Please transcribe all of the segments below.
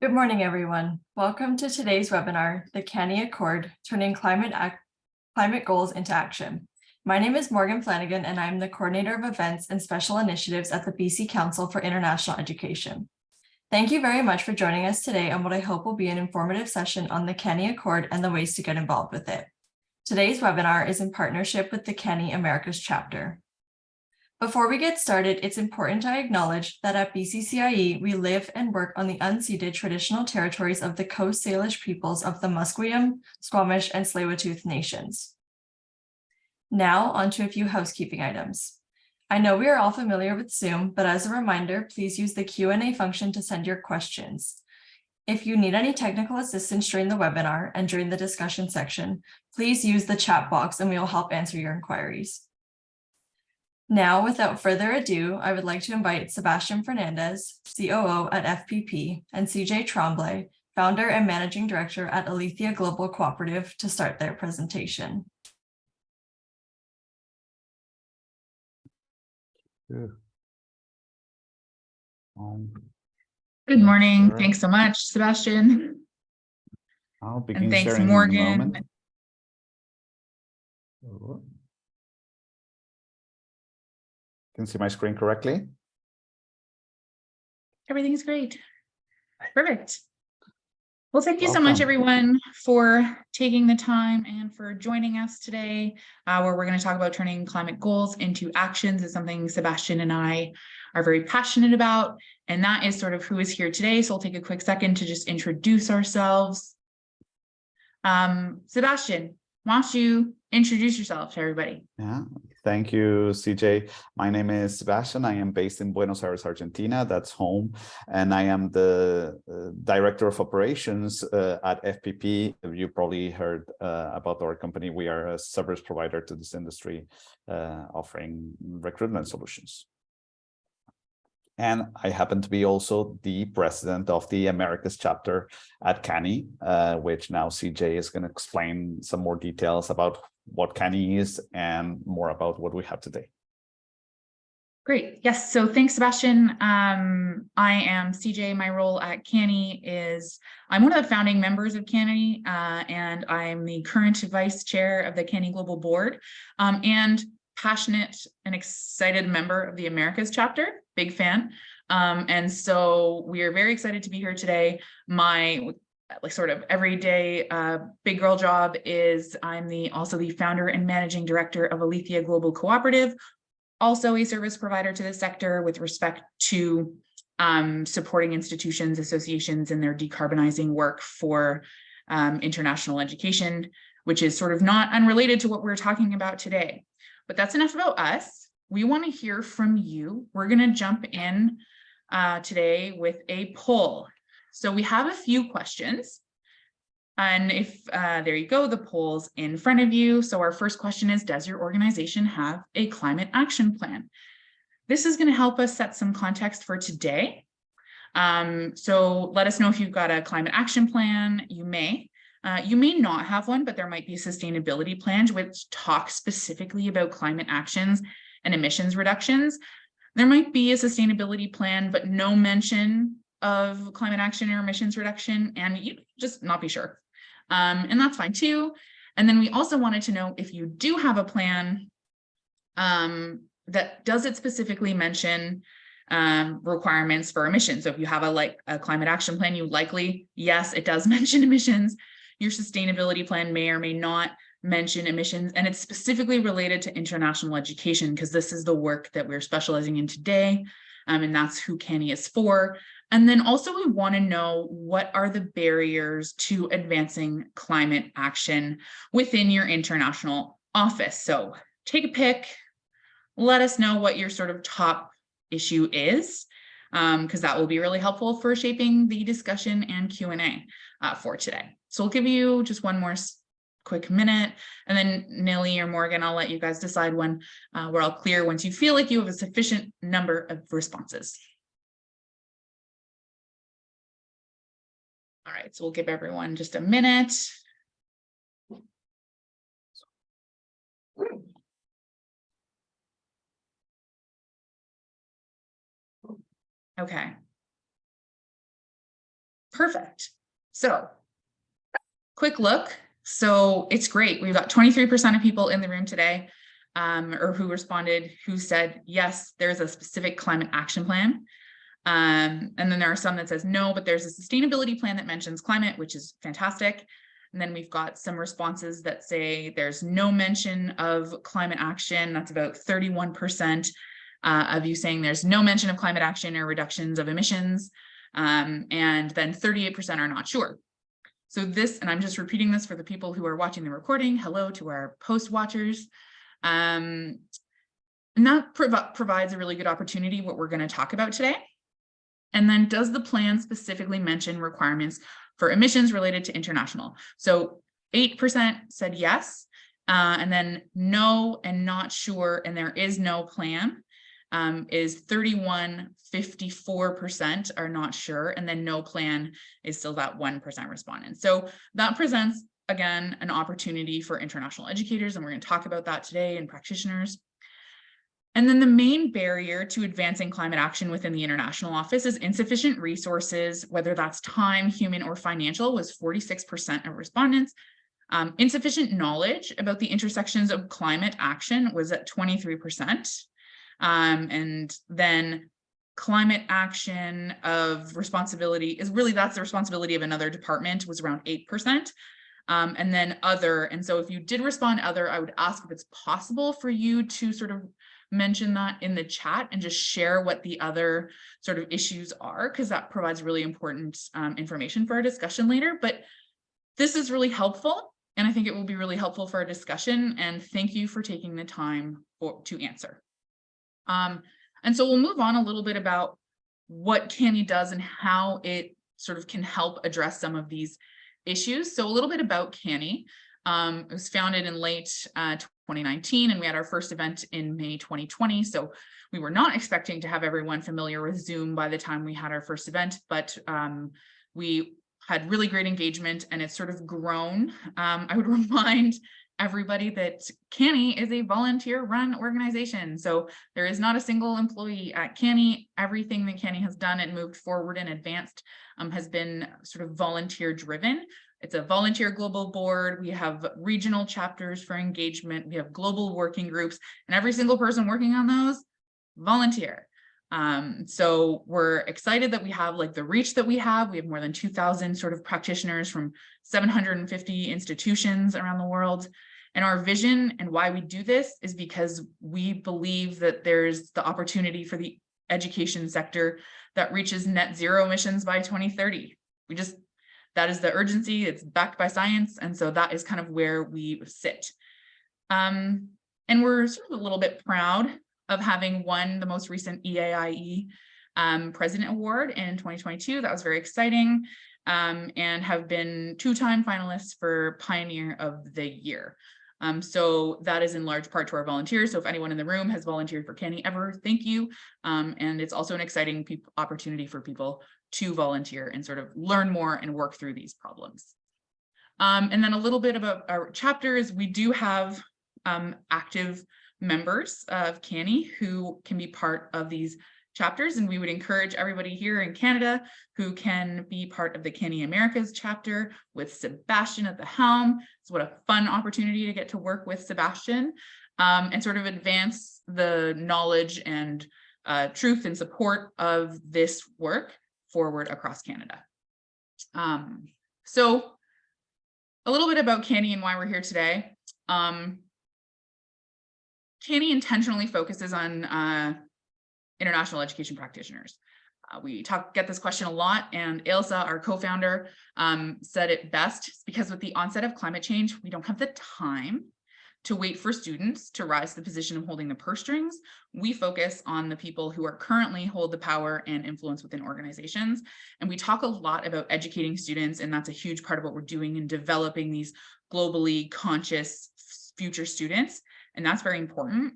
Good morning, everyone. Welcome to today's webinar, the CANIE Accord, Turning Climate Goals into Action. My name is Morgan Flanagan, and I'm the Coordinator of Events and Special Initiatives at the BC Council for International Education. Thank you very much for joining us today on what I hope will be an informative session on the CANIE Accord and the ways to get involved with it. Today's webinar is in partnership with the CANIE Americas chapter. Before we get started, it's important to acknowledge that at BCCIE, we live and work on the unceded traditional territories of the Coast Salish peoples of the Musqueam, Squamish, and Tsleil-Waututh nations. Now, on to a few housekeeping items. I know we are all familiar with Zoom, but as a reminder, please use the Q&A function to send your questions. If you need any technical assistance during the webinar and during the discussion section, please use the chat box and we will help answer your inquiries. Now, without further ado, I would like to invite Sebastian Fernandez, COO at FPP, and CJ Tremblay, Founder and Managing Director at Alethea Global Cooperative, to start their presentation. Good morning. Thanks so much, Sebastian. I'll begin and thanks, sharing Morgan. in a moment. Can see my screen correctly? Everything's great. Perfect. Well, thank you so Welcome. much, everyone, for taking the time and for joining us today, where we're going to talk about turning climate goals into actions. Is something Sebastian and I are very passionate about, and that is sort of who is here today. So I'll take a quick second to just introduce ourselves. Sebastian, why don't you introduce yourself to everybody? Yeah, thank you, CJ. My name is Sebastian. I am based in Buenos Aires, Argentina. That's home. And I am the Director of Operations at FPP. You probably heard about our company. We are a service provider to this industry, offering recruitment solutions. And I happen to be also the president of the Americas chapter at CANIE, which now CJ is going to explain some more details about what CANIE is and more about what we have today. Great. Yes. So thanks, Sebastian. I am CJ. My role at CANIE is I'm one of the founding members of CANIE, and I'm the current vice chair of the CANIE Global Board, and passionate and excited member of the Americas chapter. Big fan. And so we are very excited to be here today. My sort of everyday big girl job is I'm also the founder and managing director of Alethea Global Cooperative, also a service provider to the sector with respect to supporting institutions, associations in their decarbonizing work for international education, which is sort of not unrelated to what we're talking about today. But that's enough about us. We want to hear from you. We're going to jump in today with a poll. So we have a few questions. And if there you go, the poll's in front of you. So our first question is, does your organization have a climate action plan? This is going to help us set some context for today. So let us know if you've got a climate action plan. You may not have one, but there might be sustainability plans which talk specifically about climate actions and emissions reductions. There might be a sustainability plan, but no mention of climate action or emissions reduction, and you just not be sure. And that's fine too. And then we also wanted to know if you do have a plan, that does it specifically mention requirements for emissions. So if you have a climate action plan, you likely, yes, it does mention emissions. Your sustainability plan may or may not mention emissions, and it's specifically related to international education because this is the work that we're specializing in today, and that's who CANIE is for. And then also we want to know what are the barriers to advancing climate action within your international office. So take a pick, let us know what your sort of top issue is, because that will be really helpful for shaping the discussion and Q&A for today. So we'll give you just one more quick minute, and then Nilly or Morgan, I'll let you guys decide when we're all clear, once you feel like you have a sufficient number of responses. All right, so we'll give everyone just a minute. Okay. Perfect. So quick look. So it's great. We've got 23% of people in the room today, or who responded, who said, yes, there's a specific climate action plan. And then there are some that says no, but there's a sustainability plan that mentions climate, which is fantastic. And then we've got some responses that say there's no mention of climate action. That's about 31% of you saying there's no mention of climate action or reductions of emissions. And then 38% are not sure. So this, and I'm just repeating this for the people who are watching the recording, hello to our post watchers. And that provides a really good opportunity, what we're going to talk about today. And then does the plan specifically mention requirements for emissions related to international? So 8% said yes, and then no and not sure, and there is no plan is 31, 54% are not sure, and then no plan is still that 1% respondent. So that presents, again, an opportunity for international educators, and we're going to talk about that today, and practitioners. And then the main barrier to advancing climate action within the international office is insufficient resources, whether that's time, human, or financial, was 46% of respondents. Insufficient knowledge about the intersections of climate action was at 23%. And then climate action of responsibility is really, that's the responsibility of another department, was around 8%. And then other, and so if you did respond other, I would ask if it's possible for you to sort of mention that in the chat and just share what the other sort of issues are, because that provides really important information for our discussion later. But this is really helpful, and I think it will be really helpful for our discussion, and thank you for taking the time to answer. And so we'll move on a little bit about what CANIE does and how it sort of can help address some of these issues. So a little bit about CANIE. It was founded in late 2019, and we had our first event in May 2020. So we were not expecting to have everyone familiar with Zoom by the time we had our first event, but we had really great engagement, and it's sort of grown. I would remind everybody that CANIE is a volunteer-run organization. So there is not a single employee at CANIE. Everything that CANIE has done and moved forward and advanced has been sort of volunteer-driven. It's a volunteer global board. We have regional chapters for engagement. We have global working groups, and every single person working on those, volunteer. So we're excited that we have like the reach that we have. We have more than 2,000 sort of practitioners from 750 institutions around the world. And our vision and why we do this is because we believe that there's the opportunity for the education sector that reaches net zero emissions by 2030. That is the urgency. It's backed by science. And so that is kind of where we sit. And we're sort of a little bit proud of having won the most recent EAIE President Award in 2022. That was very exciting, and have been 2-time finalists for Pioneer of the Year. So that is in large part to our volunteers. So if anyone in the room has volunteered for CANIE ever, thank you. And it's also an exciting opportunity for people to volunteer and sort of learn more and work through these problems. And then a little bit about our chapters. We do have active members of CANIE who can be part of these chapters, and we would encourage everybody here in Canada who can be part of the CANIE Americas chapter with Sebastian at the helm. So what a fun opportunity to get to work with Sebastian and sort of advance the knowledge and truth and support of this work forward across Canada. So a little bit about CANIE and why we're here today. CANIE intentionally focuses on international education practitioners. We get this question a lot, and Ailsa, our co-founder, said it best. It's because with the onset of climate change, we don't have the time to wait for students to rise to the position of holding the purse strings. We focus on the people who are currently hold the power and influence within organizations. And we talk a lot about educating students, and that's a huge part of what we're doing in developing these globally conscious future students. And that's very important.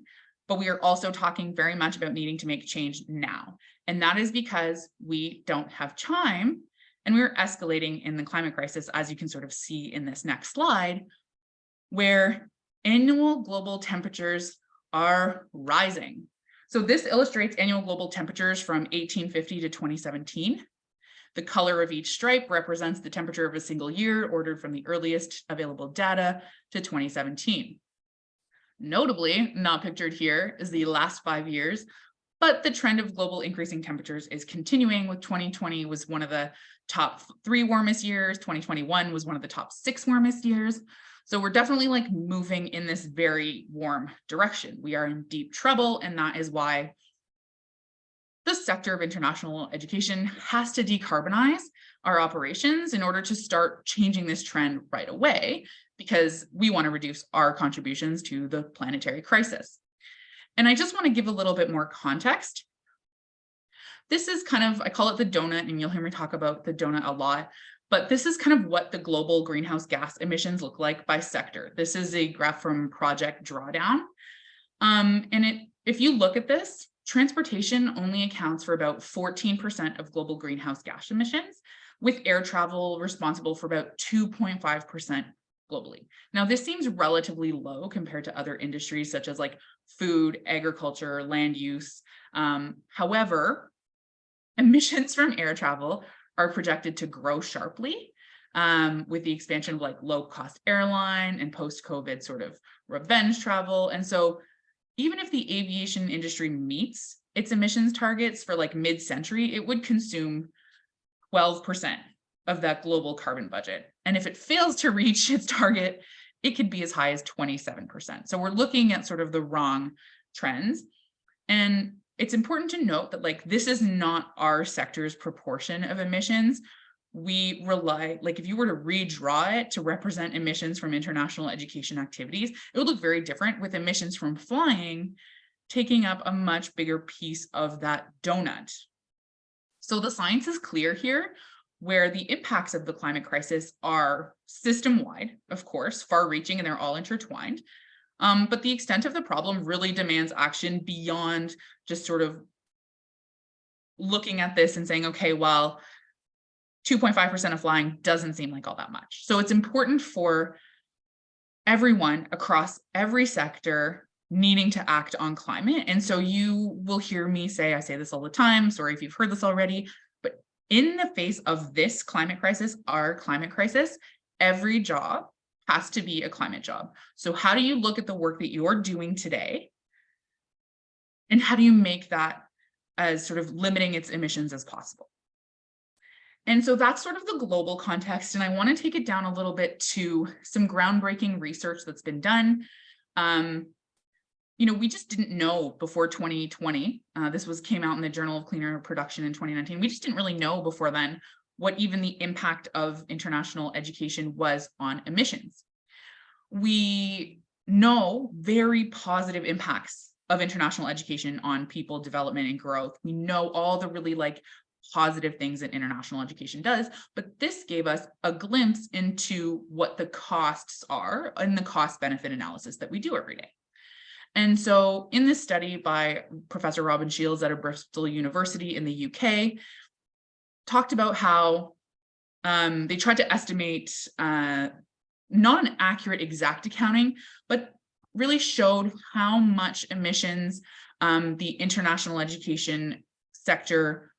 But we are also talking very much about needing to make change now. And that is because we don't have time, and we're escalating in the climate crisis, as you can sort of see in this next slide, where annual global temperatures are rising. So this illustrates annual global temperatures from 1850 to 2017. The color of each stripe represents the temperature of a single year, ordered from the earliest available data to 2017. Notably, not pictured here is the last 5 years, but the trend of global increasing temperatures is continuing, with 2020 was one of the top 3 warmest years, 2021 was one of the top 6 warmest years. So we're definitely like moving in this very warm direction. We are in deep trouble, and that is why the sector of international education has to decarbonize our operations in order to start changing this trend right away, because we want to reduce our contributions to the planetary crisis. And I just want to give a little bit more context. This is kind of, I call it the donut, and you'll hear me talk about the donut a lot, but this is kind of what the global greenhouse gas emissions look like by sector. This is a graph from Project Drawdown. If you look at this, transportation only accounts for about 14% of global greenhouse gas emissions, with air travel responsible for about 2.5% globally. Now, this seems relatively low compared to other industries such as like food, agriculture, land use. However, emissions from air travel are projected to grow sharply with the expansion of like low-cost airline and post-COVID sort of revenge travel. And so even if the aviation industry meets its emissions targets for like mid-century, it would consume 12% of that global carbon budget. And if it fails to reach its target, it could be as high as 27%. So we're looking at sort of the wrong trends. And it's important to note that like this is not our sector's proportion of emissions. We rely, like if you were to redraw it to represent emissions from international education activities, it would look very different, with emissions from flying taking up a much bigger piece of that donut. So the science is clear here, where the impacts of the climate crisis are system-wide, of course, far-reaching, and they're all intertwined. But the extent of the problem really demands action beyond just sort of looking at this and saying, okay, well, 2.5% of flying doesn't seem like all that much. So it's important for everyone across every sector needing to act on climate. And so you will hear me say, I say this all the time, sorry if you've heard this already, but in the face of this climate crisis, our climate crisis, every job has to be a climate job. So how do you look at the work that you're doing today? And how do you make that as sort of limiting its emissions as possible? And so that's sort of the global context. And I want to take it down a little bit to some groundbreaking research that's been done. We just didn't know before 2020. This came out in the Journal of Clean Air Production in 2019. We just didn't really know before then what even the impact of international education was on emissions. We know very positive impacts of international education on people, development, and growth. We know all the really positive things that international education does, but this gave us a glimpse into what the costs are and the cost benefit analysis that we do every day. And so in this study by Professor Robin Shields at Bristol University in the UK, talked about how they tried to estimate not an accurate exact accounting, but really showed how much emissions the international education sector,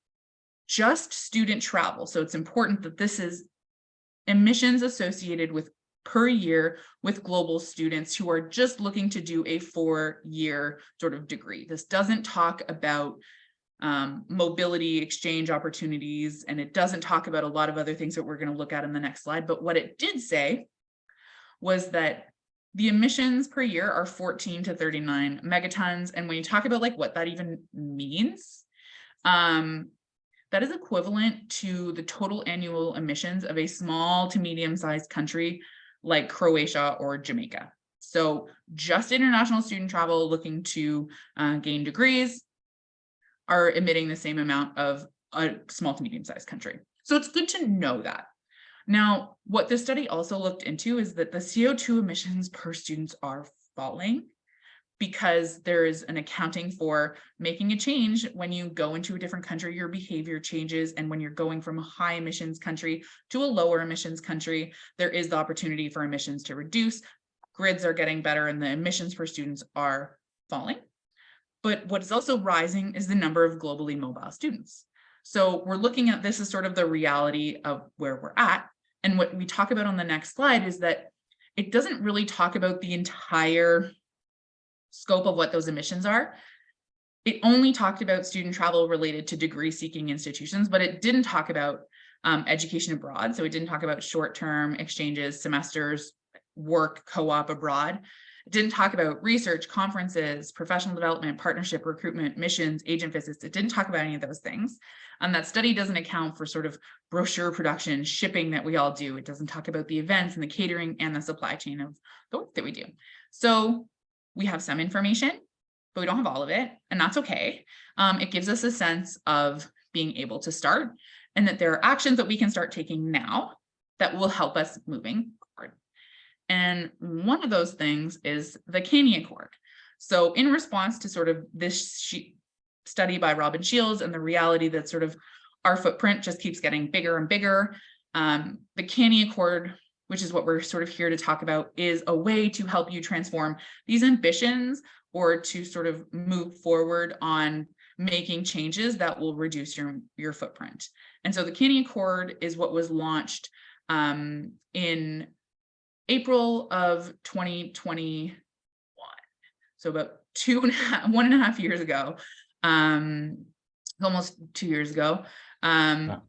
just student travel. So it's important that this is emissions associated with per year with global students who are just looking to do a 4-year sort of degree. This doesn't talk about mobility exchange opportunities, and it doesn't talk about a lot of other things that we're going to look at in the next slide. But what it did say was that the emissions per year are 14 to 39 megatons. And when you talk about what that even means, that is equivalent to the total annual emissions of a small to medium-sized country like Croatia or Jamaica. So just international student travel looking to gain degrees are emitting the same amount of a small to medium-sized country. So it's good to know that. Now, what this study also looked into is that the CO2 emissions per student are falling, because there is an accounting for making a change. When you go into a different country, your behavior changes. And when you're going from a high emissions country to a lower emissions country, there is the opportunity for emissions to reduce. Grids are getting better and the emissions per students are falling. But what is also rising is the number of globally mobile students. So we're looking at this as sort of the reality of where we're at. And what we talk about on the next slide is that it doesn't really talk about the entire scope of what those emissions are. It only talked about student travel related to degree-seeking institutions, but it didn't talk about education abroad. So it didn't talk about short-term exchanges, semesters, work, co-op abroad. It didn't talk about research, conferences, professional development, partnership, recruitment, missions, agent visits. It didn't talk about any of those things. That study doesn't account for sort of brochure production, shipping that we all do. It doesn't talk about the events and the catering and the supply chain of the work that we do. So we have some information, but we don't have all of it, and that's okay. It gives us a sense of being able to start, and that there are actions that we can start taking now that will help us moving forward. And one of those things is the CANIE Accord. So in response to sort of this study by Robin Shields and the reality that sort of our footprint just keeps getting bigger and bigger, the CANIE Accord, which is what we're sort of here to talk about, is a way to help you transform these ambitions or to sort of move forward on making changes that will reduce your footprint. And so the CANIE Accord is what was launched in April of 2021. So about 1.5 years ago, almost 2 years ago, No.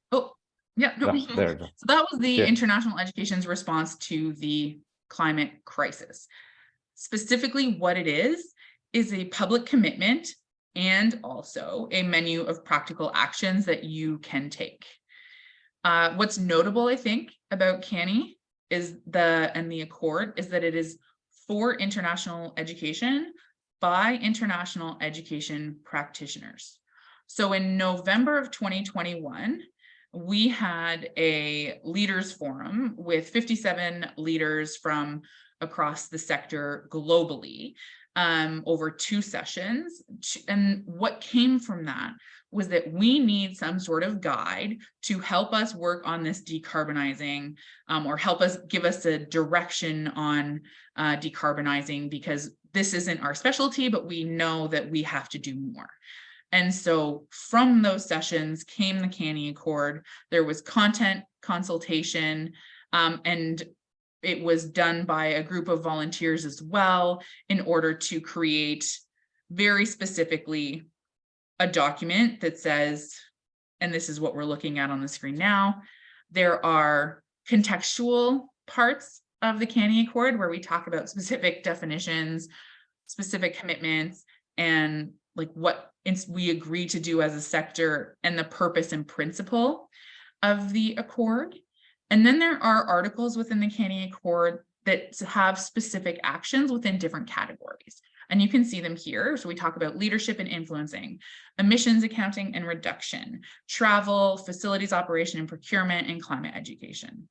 So that was the international education's response to the climate crisis. Specifically, what it is a public commitment and also a menu of practical actions that you can take. What's notable, I think, about CANIE and the Accord is that it is for international education by international education practitioners. So in November of 2021, we had a leaders forum with 57 leaders from across the sector globally over 2 sessions. And what came from that was that we need some sort of guide to help us work on this decarbonizing or help us give us a direction on decarbonizing, because this isn't our specialty, but we know that we have to do more. And so from those sessions came the CANIE Accord. There was content consultation, and it was done by a group of volunteers as well in order to create very specifically a document that says, and this is what we're looking at on the screen now, there are contextual parts of the CANIE Accord where we talk about specific definitions, specific commitments, and like what we agree to do as a sector and the purpose and principle of the Accord. And then there are articles within the CANIE Accord that have specific actions within different categories. And you can see them here. So we talk about leadership and influencing, emissions accounting and reduction, travel, facilities operation and procurement, and climate education.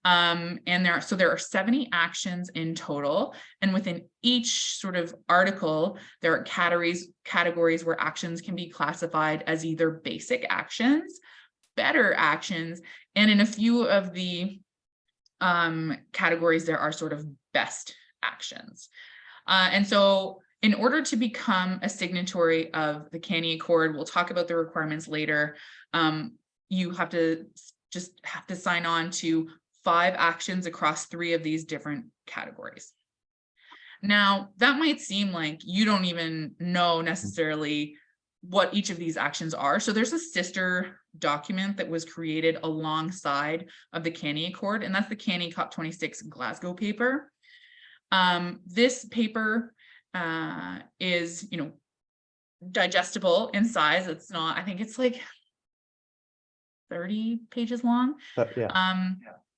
And there are 70 actions in total. And within each sort of article, there are categories where actions can be classified as either basic actions, better actions, and in a few of the categories, there are sort of best actions. And so in order to become a signatory of the CANIE Accord, we'll talk about the requirements later, you have to sign on to 5 actions across 3 of these different categories. Now, that might seem like you don't even know necessarily what each of these actions are. So there's a sister document that was created alongside of the CANIE Accord, and that's the CANIE COP26 Glasgow paper. This paper is, digestible in size. It's not, I think it's like 30 pages long.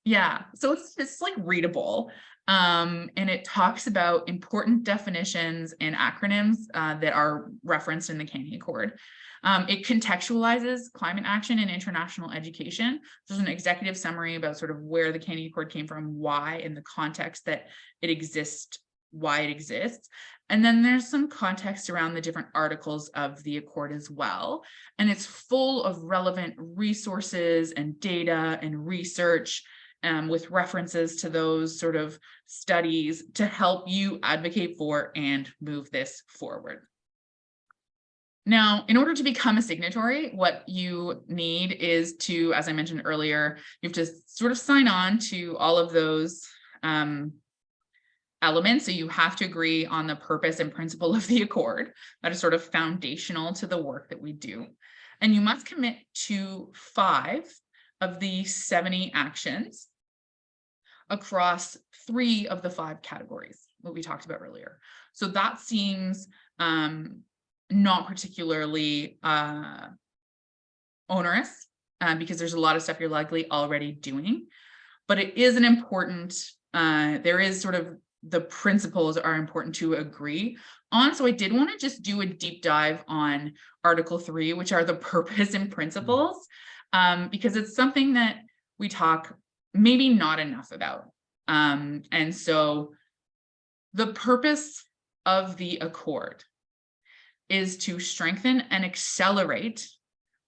Yeah, so it's like readable, and it talks about important definitions and acronyms that are referenced in the CANIE Accord. It contextualizes climate action in international education. There's an executive summary about sort of where the CANIE Accord came from, why, in the context that it exists, why it exists. And then there's some context around the different articles of the Accord as well. And it's full of relevant resources and data and research with references to those sort of studies to help you advocate for and move this forward. Now, in order to become a signatory, what you need is to, as I mentioned earlier, you have to sort of sign on to all of those elements. So you have to agree on the purpose and principle of the accord. That is sort of foundational to the work that we do. And you must commit to 5 of the 70 actions across 3 of the 5 categories that we talked about earlier. So that seems not particularly onerous because there's a lot of stuff you're likely already doing, but it is an important, there is sort of the principles are important to agree on. So I did want to just do a deep dive on Article 3, which are the purpose and principles, because it's something that we talk maybe not enough about. And so the purpose of the accord is to strengthen and accelerate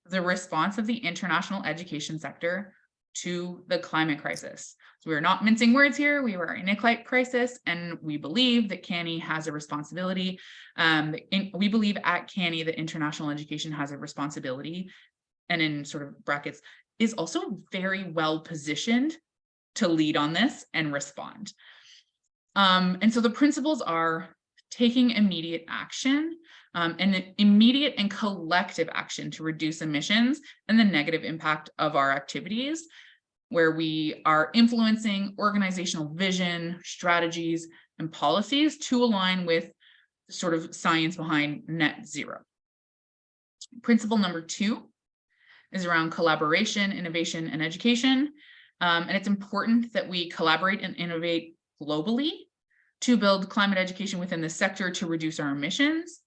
the response of the international education sector to the climate crisis. So we're not mincing words here. We are in a climate crisis, and we believe that CANIE has a responsibility. We believe at CANIE that international education has a responsibility, and in sort of brackets, is also very well positioned to lead on this and respond. And so the principles are taking immediate action, and immediate and collective action to reduce emissions and the negative impact of our activities, where we are influencing organizational vision, strategies, and policies to align with sort of science behind net zero. Principle number 2 is around collaboration, innovation, and education. And it's important that we collaborate and innovate globally to build climate education within the sector to reduce our emissions,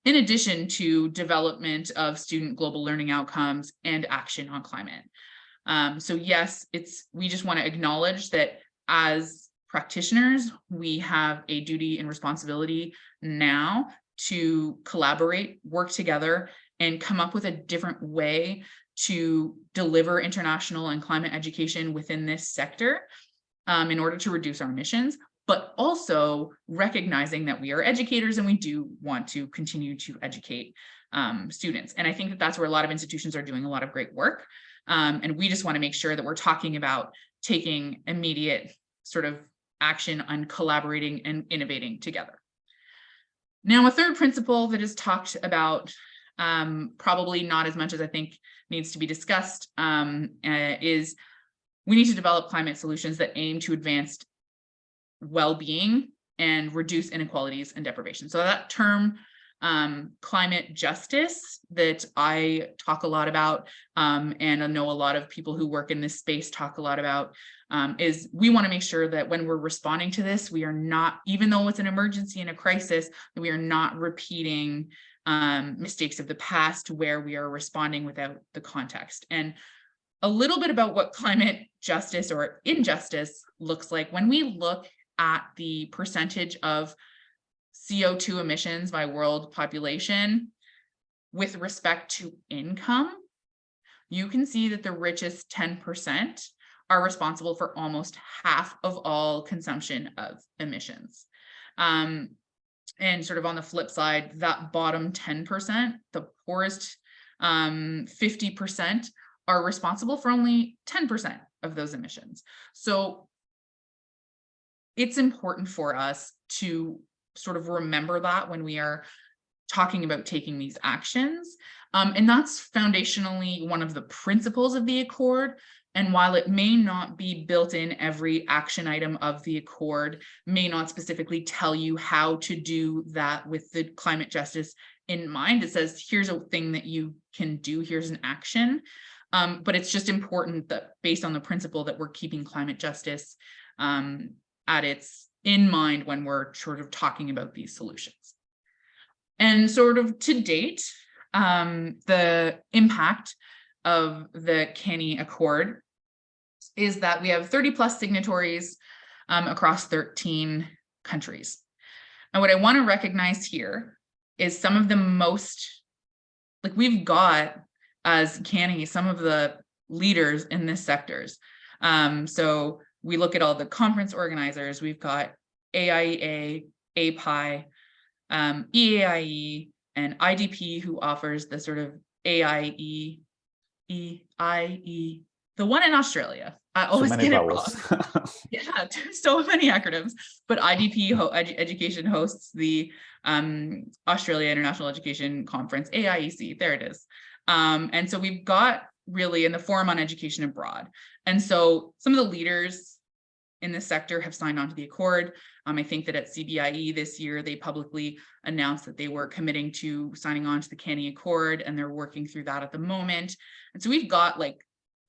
in addition to development of student global learning outcomes and action on climate. So yes, we just want to acknowledge that as practitioners, we have a duty and responsibility now to collaborate, work together, and come up with a different way to deliver international and climate education within this sector in order to reduce our emissions, but also recognizing that we are educators and we do want to continue to educate students. And I think that that's where a lot of institutions are doing a lot of great work. And we just want to make sure that we're talking about taking immediate sort of action on collaborating and innovating together. Now, a third principle that is talked about, probably not as much as I think needs to be discussed, is we need to develop climate solutions that aim to advance well-being and reduce inequalities and deprivation. So that term, climate justice, that I talk a lot about, and I know a lot of people who work in this space talk a lot about, is we want to make sure that when we're responding to this, we are not, even though it's an emergency and a crisis, that we are not repeating mistakes of the past where we are responding without the context. And a little bit about what climate justice or injustice looks like. When we look at the percentage of CO2 emissions by world population with respect to income, you can see that the richest 10% are responsible for almost half of all consumption of emissions. And sort of on the flip side, that bottom 10%, the poorest 50%, are responsible for only 10% of those emissions. So it's important for us to sort of remember that when we are talking about taking these actions. And that's foundationally one of the principles of the Accord. And while it may not be built in every action item of the Accord, may not specifically tell you how to do that with the climate justice in mind, it says, here's a thing that you can do, here's an action. But it's just important that based on the principle that we're keeping climate justice at its in mind when we're sort of talking about these solutions. And sort of to date, the impact of the CANIE Accord is that we have 30 plus signatories across 13 countries. And what I want to recognize here is some of the most, like we've got as CANIE, some of the leaders in this sectors. So we look at all the conference organizers. We've got AIEA, API, EAIE, and IDP, who offers the sort of AIE, the one in Australia. I always get it wrong. Yeah, so many acronyms, but IDP Education hosts the Australia International Education Conference, AIEC, there it is. And so we've got really in the Forum on Education Abroad. And so some of the leaders in this sector have signed on to the Accord. I think that at CBIE this year, they publicly announced that they were committing to signing on to the CANIE Accord, and they're working through that at the moment. And so we've got like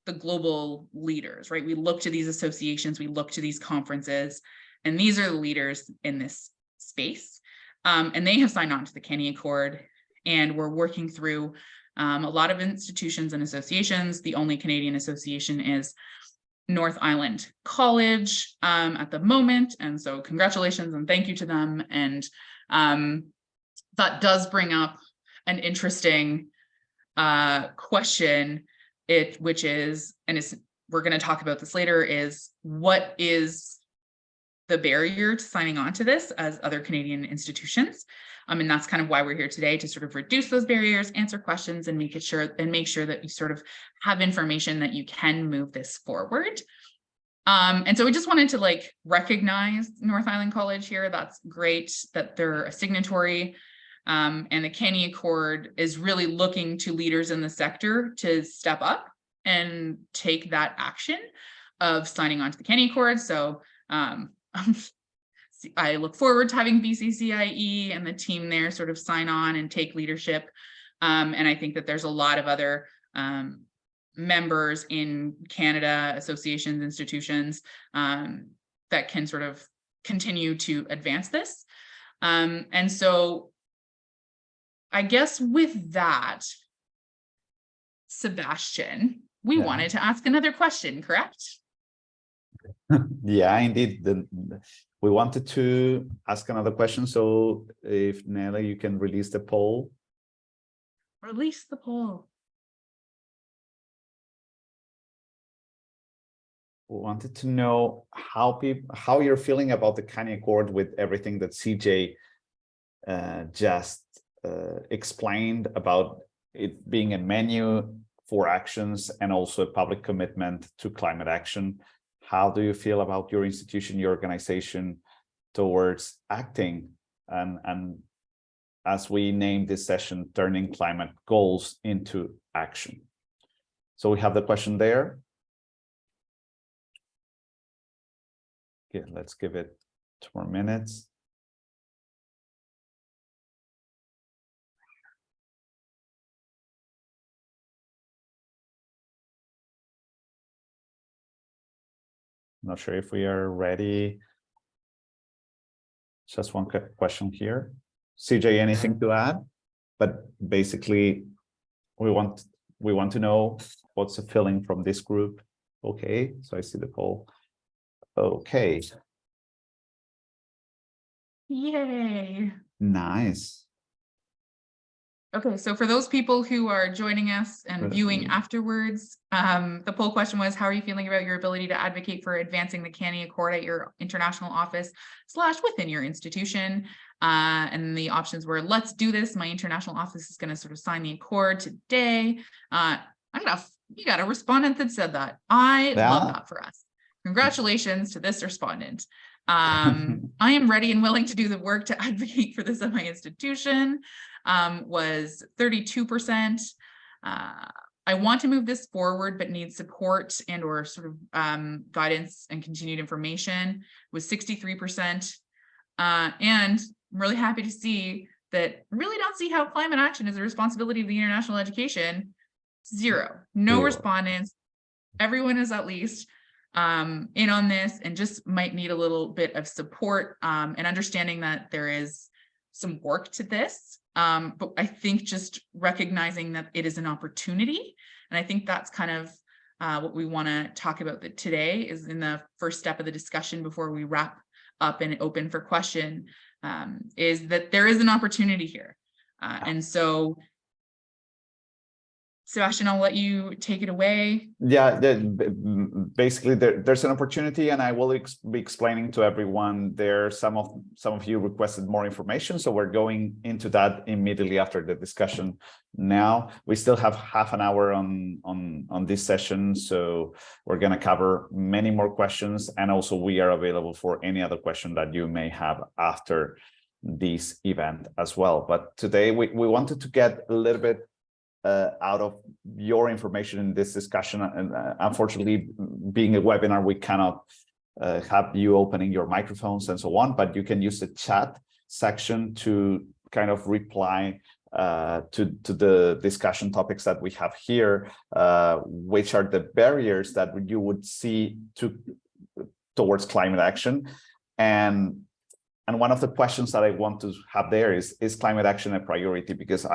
the global leaders, right? We look to these associations, we look to these conferences, and these are the leaders in this space. And they have signed on to the CANIE Accord, and we're working through a lot of institutions and associations. The only Canadian association is North Island College at the moment. And so congratulations and thank you to them. And that does bring up an interesting question, which is, and we're going to talk about this later, is what is the barrier to signing on to this as other Canadian institutions? And that's kind of why we're here today, to sort of reduce those barriers, answer questions, and make sure that you sort of have information that you can move this forward. And so we just wanted to like recognize North Island College here. That's great that they're a signatory. And the CANIE Accord is really looking to leaders in the sector to step up and take that action of signing on to the CANIE Accord. So I look forward to having BCCIE and the team there sort of sign on and take leadership. And I think that there's a lot of other members in Canada, associations, institutions that can sort of continue to advance this. And so I guess with that, Sebastian, we wanted to ask another question, correct? Yeah, indeed. We wanted to ask another question. So if Nelly, you can release the poll. Release the poll. We wanted to know how you're feeling about the CANIE Accord with everything that CJ just explained about it being a menu for actions and also a public commitment to climate action. How do you feel about your institution, your organization towards acting and as we named this session, turning climate goals into action? So we have the question there. Okay, let's give it 2 more minutes. Not sure if we are ready. Just one question here. CJ, anything to add? But basically, we want to know what's the feeling from this group. Okay, so I see the poll. Okay. Yay. Nice. Okay, so for those people who are joining us and viewing afterwards, the poll question was, how are you feeling about your ability to advocate for advancing the CANIE Accord at your international office / within your institution? And the options were, let's do this. My international office is going to sort of sign the Accord today. You got a respondent that said that. I love that for us. Congratulations to this respondent. I am ready and willing to do the work to advocate for this at my institution. Was 32%. I want to move this forward, but need support and or sort of guidance and continued information, was 63%. And I'm really happy to see that really don't see how climate action is a responsibility of the international education. 0. No respondents. Everyone is at least in on this and just might need a little bit of support and understanding that there is some work to this. But I think just recognizing that it is an opportunity. And I think that's kind of what we want to talk about today is in the first step of the discussion before we wrap up and open for question, is that there is an opportunity here. And so Sebastian, I'll let you take it away. Yeah, basically there's an opportunity, and I will be explaining to everyone there. Some of you requested more information, so we're going into that immediately after the discussion. Now we still have half an hour on this session, so we're going to cover many more questions, and also we are available for any other question that you may have after this event as well. But today we wanted to get a little bit out of your information in this discussion, and unfortunately, being a webinar, we cannot have you opening your microphones and so on, but you can use the chat section to kind of reply to the discussion topics that we have here, which are the barriers that you would see towards climate action. And one of the questions that I want to have there is climate action a priority? Because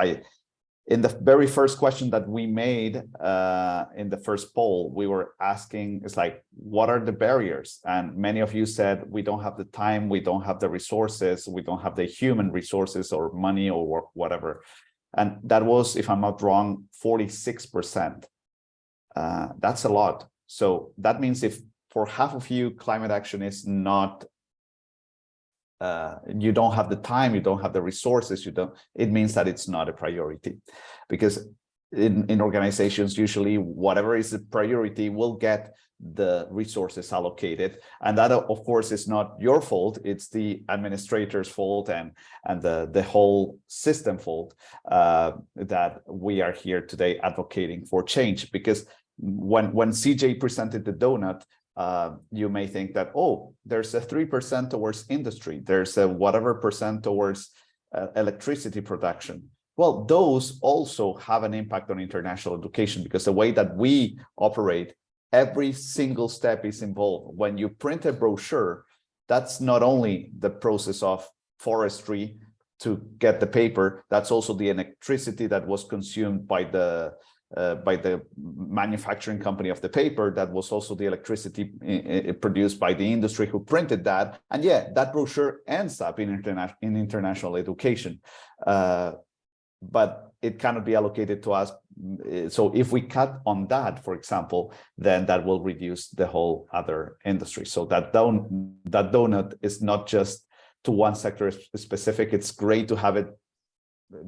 in the very first question that we made in the first poll, we were asking, it's like, what are the barriers? And many of you said, we don't have the time, we don't have the resources, we don't have the human resources or money or whatever. And that was, if I'm not wrong, 46%. That's a lot. So that means if for half of you, climate action is not, you don't have the time, you don't have the resources, it means that it's not a priority. Because in organizations, usually whatever is a priority will get the resources allocated. And that, of course, is not your fault, it's the administrator's fault and the whole system fault that we are here today advocating for change. Because when CJ presented the donut, you may think that, oh, there's a 3% towards industry, there's a whatever percent towards electricity production. Well, those also have an impact on international education, because the way that we operate, every single step is involved. When you print a brochure, that's not only the process of forestry to get the paper, that's also the electricity that was consumed by the manufacturing company of the paper, that was also the electricity produced by the industry who printed that. And yeah, that brochure ends up in international education, but it cannot be allocated to us. So if we cut on that, for example, then that will reduce the whole other industry. So that donut is not just to one sector specific. It's great to have it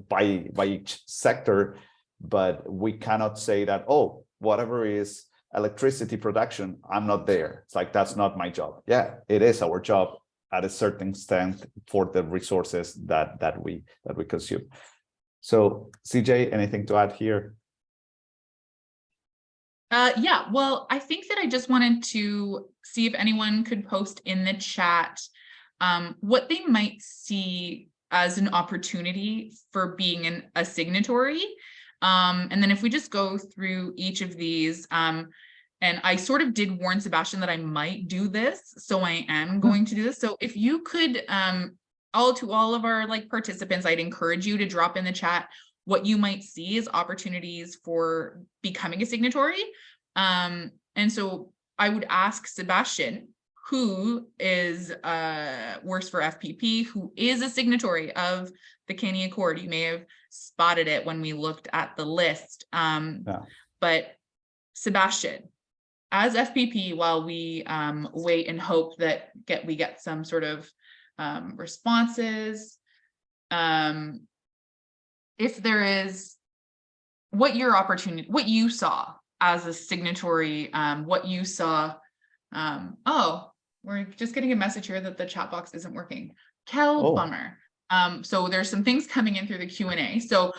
by each sector, but we cannot say that, oh, whatever is electricity production, I'm not there. It's like, that's not my job. Yeah, it is our job at a certain extent for the resources that we consume. So CJ, anything to add here? Yeah, well, I think that I just wanted to see if anyone could post in the chat what they might see as an opportunity for being a signatory. And then if we just go through each of these, and I sort of did warn Sebastian that I might do this, so I am going to do this. So if you could, all of our participants, I'd encourage you to drop in the chat what you might see as opportunities for becoming a signatory. And so I would ask Sebastian, who is works for FPP, who is a signatory of the CANIE Accord. You may have spotted it when we looked at the list. But Sebastian, as FPP, while we wait and hope that we get some sort of responses, if there is, what your opportunity, what you saw as a signatory, what you saw. Oh, we're just getting a message here that the chat box isn't working. Bummer. So there's some things coming in through the Q&A. So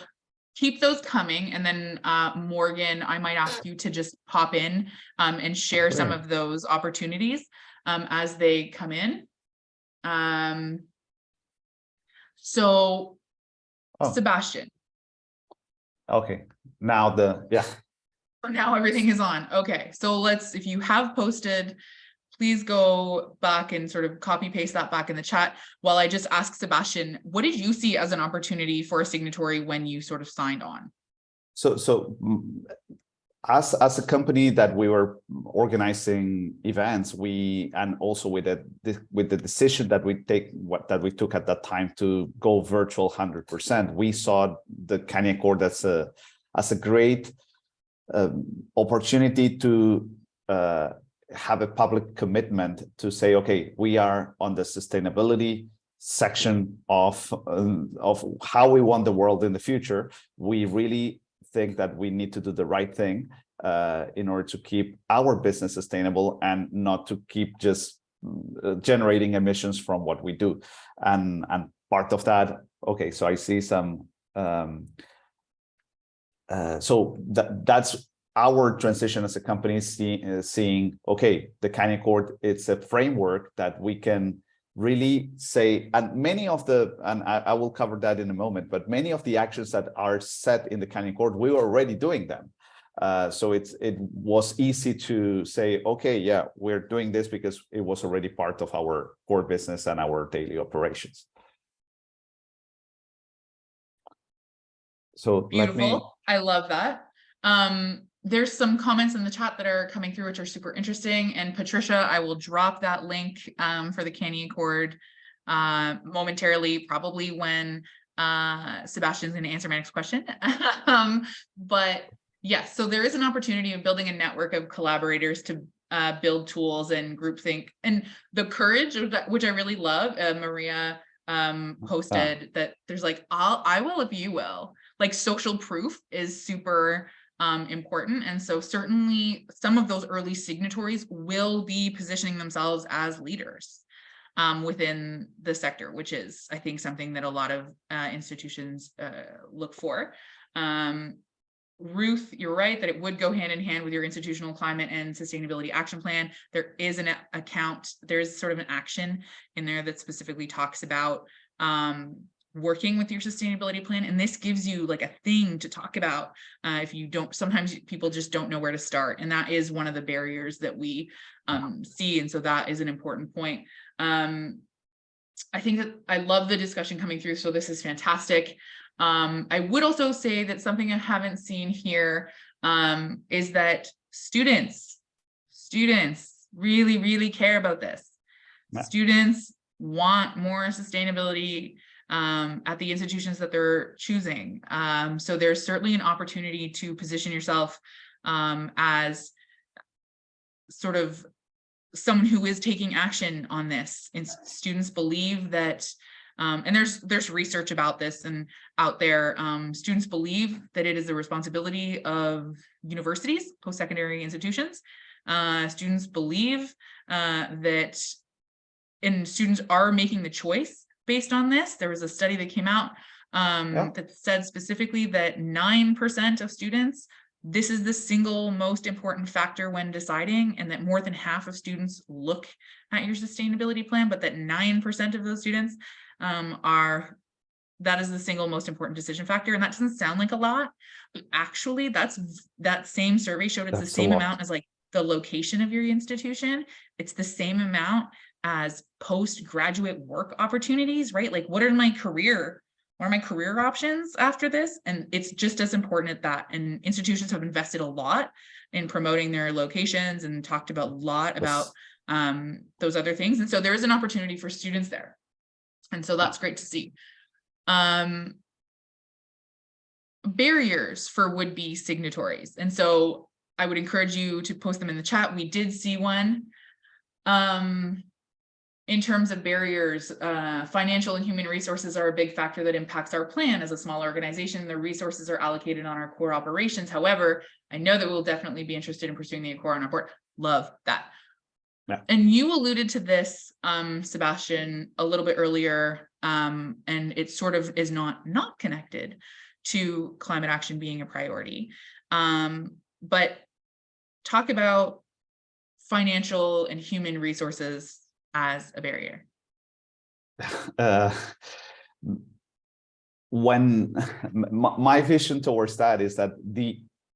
keep those coming. And then Morgan, I might ask you to just pop in and share some of those opportunities as they come in. Sebastian. Okay, now now everything is on. Okay, so if you have posted, please go back and sort of copy paste that back in the chat while I just ask Sebastian, what did you see as an opportunity for a signatory when you sort of signed on? So as a company that we were organizing events, and also with the decision that we took at that time to go virtual 100%, we saw the CANIE Accord as a great opportunity to have a public commitment to say, okay, we are on the sustainability section of how we want the world in the future. We really think that we need to do the right thing in order to keep our business sustainable and not to keep just generating emissions from what we do. And part of that, okay, so I see some so that's our transition as a company, seeing, okay, the CANIE Accord, it's a framework that we can really say, and many of the, and I will cover that in a moment, but many of the actions that are set in the CANIE Accord, we were already doing them. So it was easy to say, okay, yeah, we're doing this because it was already part of our core business and our daily operations. So beautiful. I love that. There's some comments in the chat that are coming through, which are super interesting. And Patricia, I will drop that link for the CANIE Accord momentarily, probably when Sebastian's going to answer my next question. But yes, so there is an opportunity of building a network of collaborators to build tools and groupthink, and the courage, which I really love. Maria posted that there's like, I will if you will. Like social proof is super important. And so certainly some of those early signatories will be positioning themselves as leaders within the sector, which is, I think, something that a lot of institutions look for. Ruth, you're right that it would go hand in hand with your institutional climate and sustainability action plan. There is an account, there's sort of an action in there that specifically talks about working with your sustainability plan, and this gives you like a thing to talk about if you don't. Sometimes people just don't know where to start, and that is one of the barriers that we see, and so that is an important point. I think that I love the discussion coming through, so this is fantastic. I would also say that something I haven't seen here is that students really care about this. Yeah. Students want more sustainability at the institutions that they're choosing. So there's certainly an opportunity to position yourself as sort of someone who is taking action on this. And students believe that, and there's research about this and out there, students believe that it is the responsibility of universities, post-secondary institutions. Students believe that, and students are making the choice based on this. There was a study that came out that said specifically that 9% of students, this is the single most important factor when deciding, and that more than half of students look at your sustainability plan, but that 9% of those students that is the single most important decision factor. And that doesn't sound like a lot, but actually that same survey showed it's the same amount as like the location of your institution. It's the same amount as postgraduate work opportunities, right? Like what are my career options after this? And it's just as important at that. And institutions have invested a lot in promoting their locations and talked about a lot about those other things. And so there is an opportunity for students there. And so that's great to see. Barriers for would-be signatories. And so I would encourage you to post them in the chat. We did see one. In terms of barriers, financial and human resources are a big factor that impacts our plan. As a small organization, the resources are allocated on our core operations. However, I know that we'll definitely be interested in pursuing the Accord on our board. Love that. Yeah. And you alluded to this, Sebastian, a little bit earlier, and it sort of is not connected to climate action being a priority. But talk about financial and human resources as a barrier. When my vision towards that is that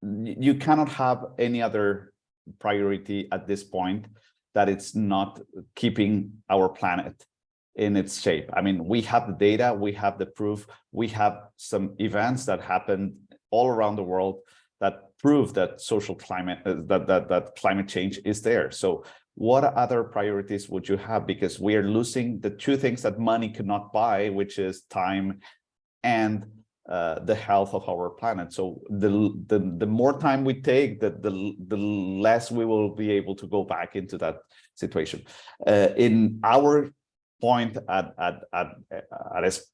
you cannot have any other priority at this point that it's not keeping our planet in its shape. I mean, we have the data, we have the proof, we have some events that happened all around the world that prove that social climate, that climate change is there. So what other priorities would you have? Because we are losing the two things that money cannot buy, which is time and the health of our planet. So the more time we take, the less we will be able to go back into that situation. In our point at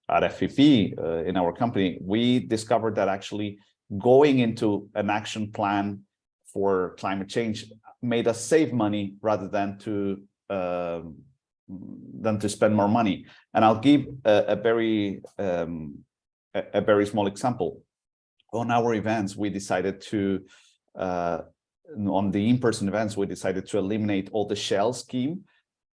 FPP, in our company, we discovered that actually going into an action plan for climate change made us save money rather than to spend more money. And I'll give a very small example. On our events, we decided to on the in-person events, we decided to eliminate all the shell scheme.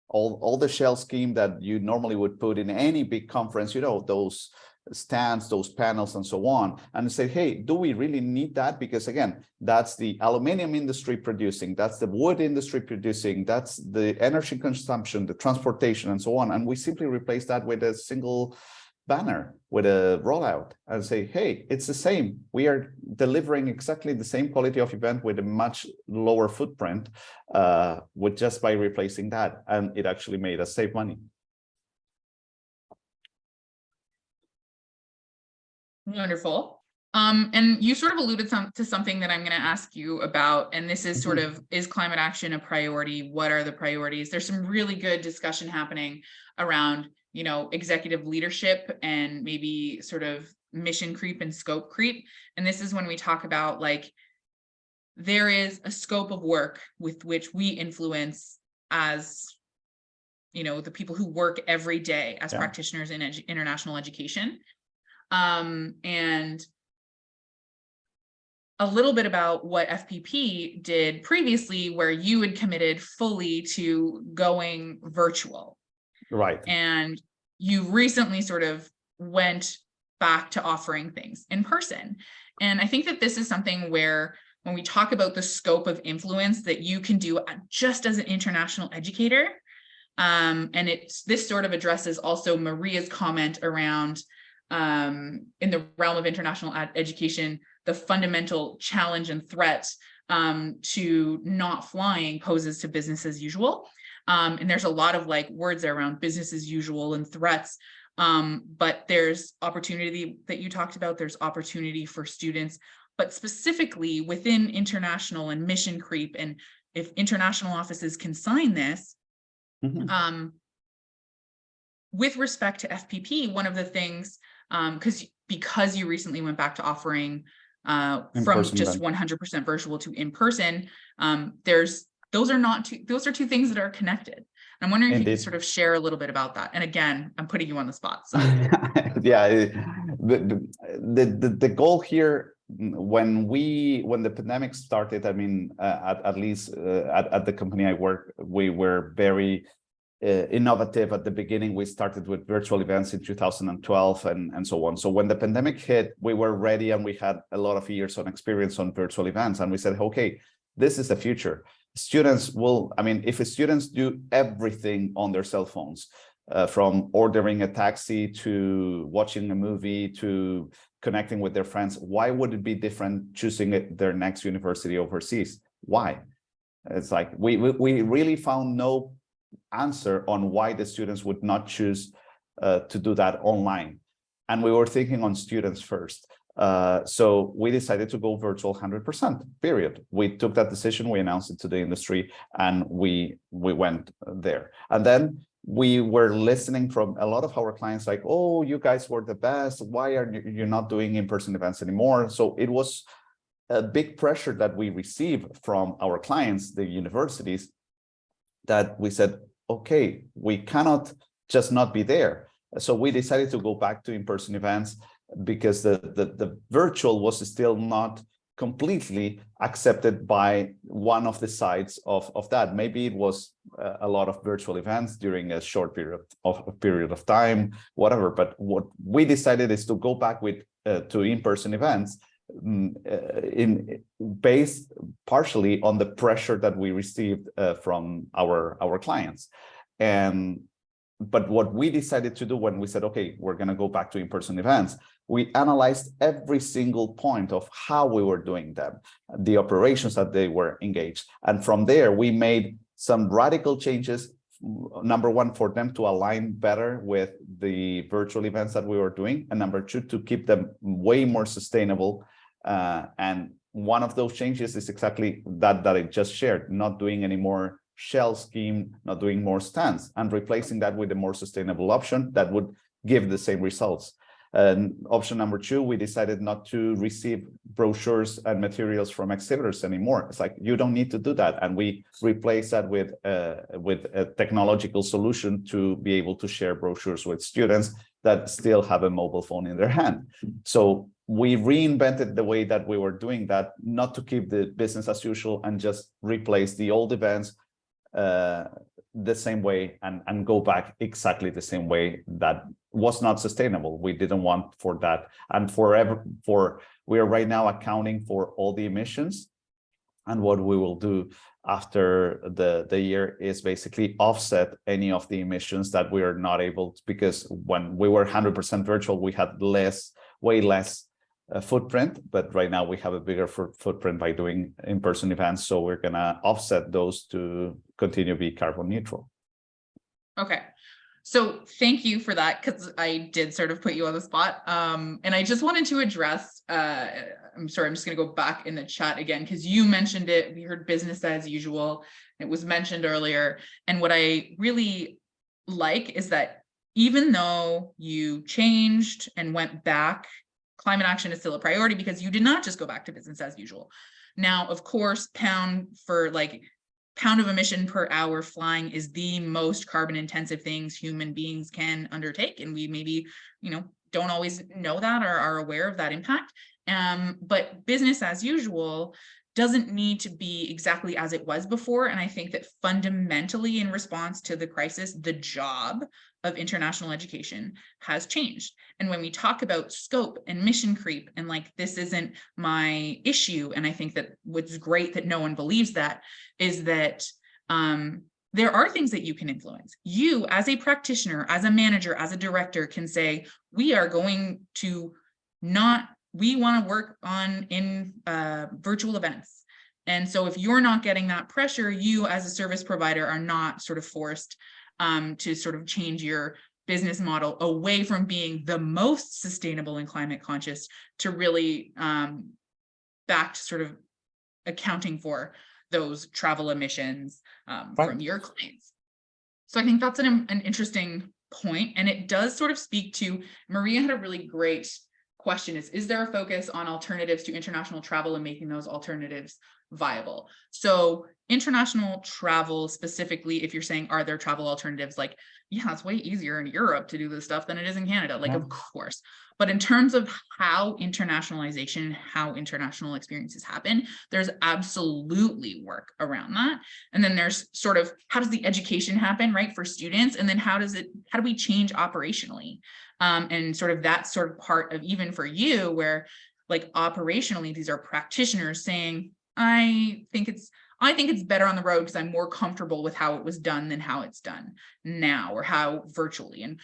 All the shell scheme that you normally would put in any big conference, you know, those stands, those panels, and so on, and say, hey, do we really need that? Because again, that's the aluminum industry producing, that's the wood industry producing, that's the energy consumption, the transportation, and so on. And we simply replace that with a single banner, with a rollout, and say, hey, it's the same. We are delivering exactly the same quality of event with a much lower footprint, with just by replacing that. And it actually made us save money. Wonderful. And you sort of alluded to something that I'm going to ask you about, and this is sort of, is climate action a priority? What are the priorities? There's some really good discussion happening around, you know, executive leadership and maybe sort of mission creep and scope creep. And this is when we talk about, like, there is a scope of work with which we influence as, you know, the people who work every day as practitioners in international education. And a little bit about what FPP did previously, where you had committed fully to going virtual. Right. And you recently sort of went back to offering things in person. And I think that this is something where, when we talk about the scope of influence that you can do just as an international educator, and this sort of addresses also Maria's comment around, in the realm of international education, the fundamental challenge and threat to not flying poses to business as usual. And there's a lot of like words there around business as usual and threats, but there's opportunity that you talked about. There's opportunity for students, but specifically within international and mission creep. And if international offices can sign this, with respect to FPP, one of the things, because you recently went back to offering from just 100% virtual to in-person, those are two things that are connected. I'm wondering if you could sort of share a little bit about that. And again, I'm putting you on the spot. So. Yeah, the goal here, when the pandemic started, I mean, at least at the company I work, we were very innovative at the beginning. We started with virtual events in 2012 and so on. So when the pandemic hit, we were ready, and we had a lot of years of experience on virtual events. And we said, okay, this is the future. Students will, I mean, if students do everything on their cell phones, from ordering a taxi to watching a movie to connecting with their friends, why would it be different choosing their next university overseas? Why? It's like we really found no answer on why the students would not choose to do that online. And we were thinking on students first. So we decided to go virtual 100%, period. We took that decision, we announced it to the industry, and we went there. And then we were listening from a lot of our clients like, oh, you guys were the best. Why are you not doing in-person events anymore? So it was a big pressure that we received from our clients, the universities, that we said, okay, we cannot just not be there. So we decided to go back to in-person events, because the virtual was still not completely accepted by one of the sides of that. Maybe it was a lot of virtual events during a short period of time, whatever. But what we decided is to go back with to in-person events, based partially on the pressure that we received from our clients. But what we decided to do when we said, okay, we're going to go back to in-person events, we analyzed every single point of how we were doing them, the operations that they were engaged. And from there, we made some radical changes number one, for them to align better with the virtual events that we were doing, and number two, to keep them way more sustainable. And one of those changes is exactly that I just shared, not doing any more shell scheme, not doing more stands, and replacing that with a more sustainable option that would give the same results. And option number two, we decided not to receive brochures and materials from exhibitors anymore. It's like, you don't need to do that. And we replace that with a technological solution to be able to share brochures with students that still have a mobile phone in their hand. So we reinvented the way that we were doing that, not to keep the business as usual and just replace the old events the same way and go back exactly the same way. That was not sustainable. We didn't want for that. And we are right now accounting for all the emissions. And what we will do after the year is basically offset any of the emissions that we are not able to, because when we were 100% virtual, we had way less footprint, but right now we have a bigger footprint by doing in-person events. So we're gonna offset those to continue to be carbon neutral. Okay. So thank you for that, because I did sort of put you on the spot. And I just wanted to address, I'm sorry, I'm just going to go back in the chat again, because you mentioned it. We heard business as usual. It was mentioned earlier. And what I really like is that even though you changed and went back, climate action is still a priority, because you did not just go back to business as usual. Now, of course, pound of emission per hour flying is the most carbon intensive things human beings can undertake. And we maybe, don't always know that or are aware of that impact. But business as usual doesn't need to be exactly as it was before. And I think that fundamentally, in response to the crisis, the job of international education has changed. And when we talk about scope and mission creep, and this isn't my issue, and I think that what's great that no one believes that, is that there are things that you can influence. You, as a practitioner, as a manager, as a director, can say, we want to work in virtual events. And so if you're not getting that pressure, you as a service provider are not sort of forced to sort of change your business model away from being the most sustainable and climate conscious to really back to sort of accounting for those travel emissions from your clients. So I think that's an interesting point, and it does sort of speak to, Maria had a really great question, is there a focus on alternatives to international travel and making those alternatives viable? So international travel specifically, if you're saying, are there travel alternatives? Yeah, it's way easier in Europe to do this stuff than it is in Canada, of course. But in terms of how internationalization, how international experiences happen, there's absolutely work around that. And then there's sort of, how does the education happen, right, for students? And then how do we change operationally? And sort of that sort of part of, even for you, where operationally, these are practitioners saying, I think it's better on the road because I'm more comfortable with how it was done than how it's done now, or how virtually. And,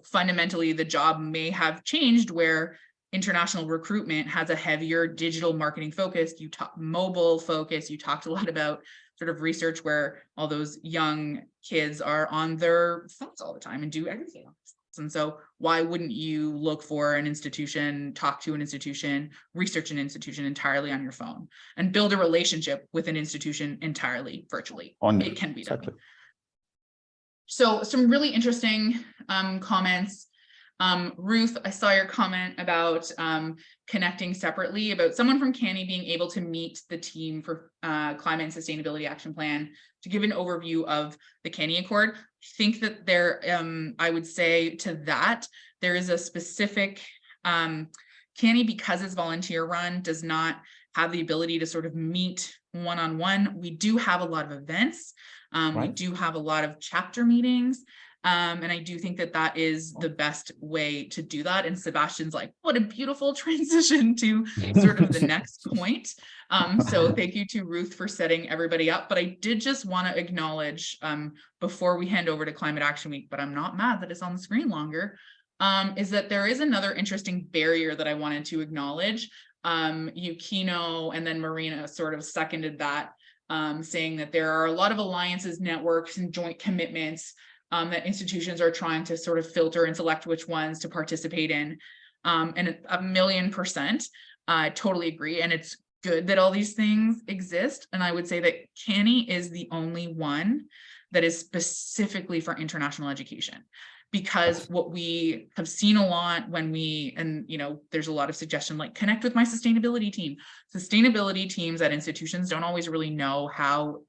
fundamentally, the job may have changed where international recruitment has a heavier digital marketing focus. You talk mobile focus. You talked a lot about sort of research where all those young kids are on their phones all the time and do everything else. And so why wouldn't you look for an institution, talk to an institution, research an institution entirely on your phone, and build a relationship with an institution entirely virtually? It can be done. Exactly. So some really interesting comments. Ruth, I saw your comment about connecting separately, about someone from CANIE being able to meet the team for Climate and Sustainability Action Plan to give an overview of the CANIE Accord. I think that there, I would say to that, there is a specific, CANIE, because it's volunteer run, does not have the ability to sort of meet one-on-one. We do have a lot of events. We do have a lot of chapter meetings. And I do think that that is the best way to do that. And Sebastian's like, what a beautiful transition to sort of the next point. So thank you to Ruth for setting everybody up. But I did just want to acknowledge before we hand over to Climate Action Week, but I'm not mad that it's on the screen longer, is that there is another interesting barrier that I wanted to acknowledge. Yukino and then Marina sort of seconded that. saying that there are a lot of alliances, networks, and joint commitments that institutions are trying to sort of filter and select which ones to participate in. And 1,000,000%, totally agree. And it's good that all these things exist. And I would say that CANIE is the only one that is specifically for international education, because what we have seen a lot when there's a lot of suggestion, like connect with my sustainability team. Sustainability teams at institutions don't always really know how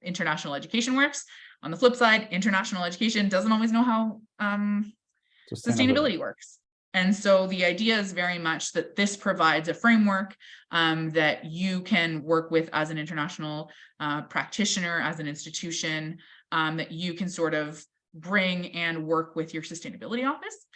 international education works. On the flip side, international education doesn't always know how sustainability works. And so the idea is very much that this provides a framework that you can work with as an international practitioner, as an institution, that you can sort of bring and work with your sustainability office.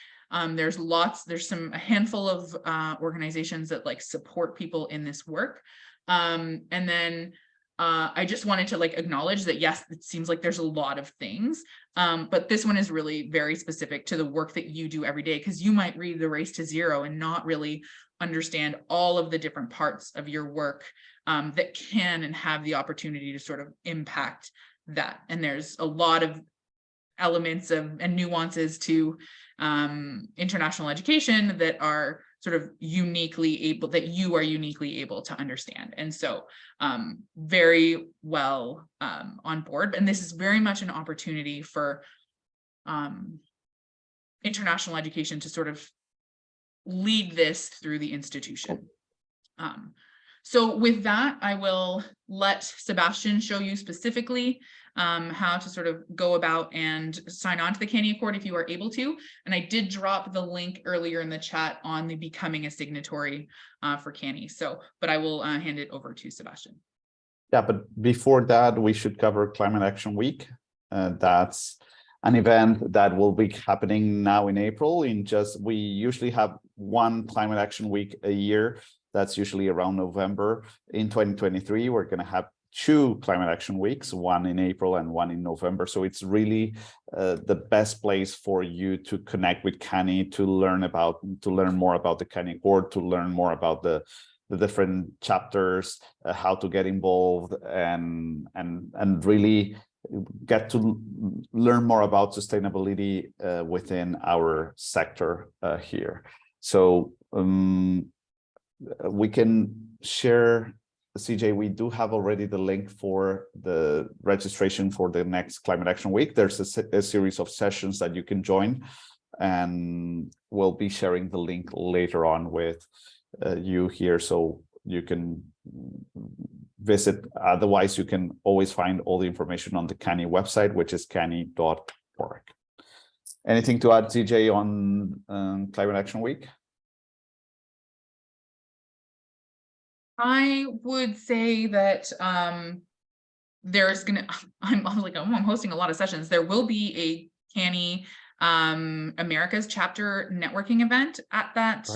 There's a handful of organizations that like support people in this work. And then I just wanted to like acknowledge that, yes, it seems like there's a lot of things, but this one is really very specific to the work that you do every day, because you might read The Race to Zero and not really understand all of the different parts of your work that can and have the opportunity to sort of impact that. And there's a lot of elements and nuances to international education that are sort of that you are uniquely able to understand. And so very well on board. And this is very much an opportunity for international education to sort of lead this through the institution. So with that, I will let Sebastian show you specifically how to sort of go about and sign on to the CANIE Accord if you are able to. And I did drop the link earlier in the chat on the becoming a signatory for CANIE. But I will hand it over to Sebastian. Yeah, but before that, we should cover Climate Action Week. That's an event that will be happening now in April. We usually have one Climate Action Week a year. That's usually around November. In 2023, we're going to have 2 Climate Action Weeks, one in April and one in November. So it's really the best place for you to connect with CANIE, to learn more about the CANIE Accord, to learn more about the different chapters, how to get involved, and really get to learn more about sustainability within our sector here. So we can share, CJ, we do have already the link for the registration for the next Climate Action Week. There's a series of sessions that you can join, and we'll be sharing the link later on with you here, so you can visit. Otherwise, you can always find all the information on the CANIE website, which is canie.org. Anything to add, CJ, on Climate Action Week? I would say that there's I'm hosting a lot of sessions. There will be a CANIE America's chapter networking event at that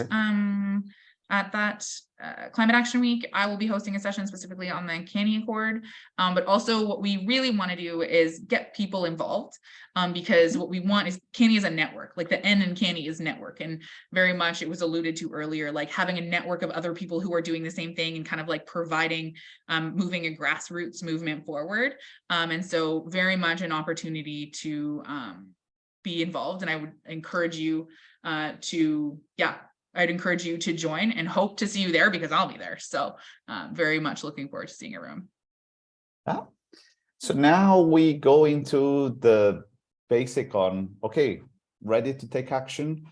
Climate Action Week. I will be hosting a session specifically on the CANIE Accord, but also what we really want to do is get people involved, because what we want is CANIE is a network, like the N in CANIE is network, and very much it was alluded to earlier, like having a network of other people who are doing the same thing and kind of like providing, moving a grassroots movement forward. And so very much an opportunity to be involved, and I would encourage you I'd encourage you to join and hope to see you there, because I'll be there. So very much looking forward to seeing everyone. Yeah. So now we go into the basic on, okay, ready to take action.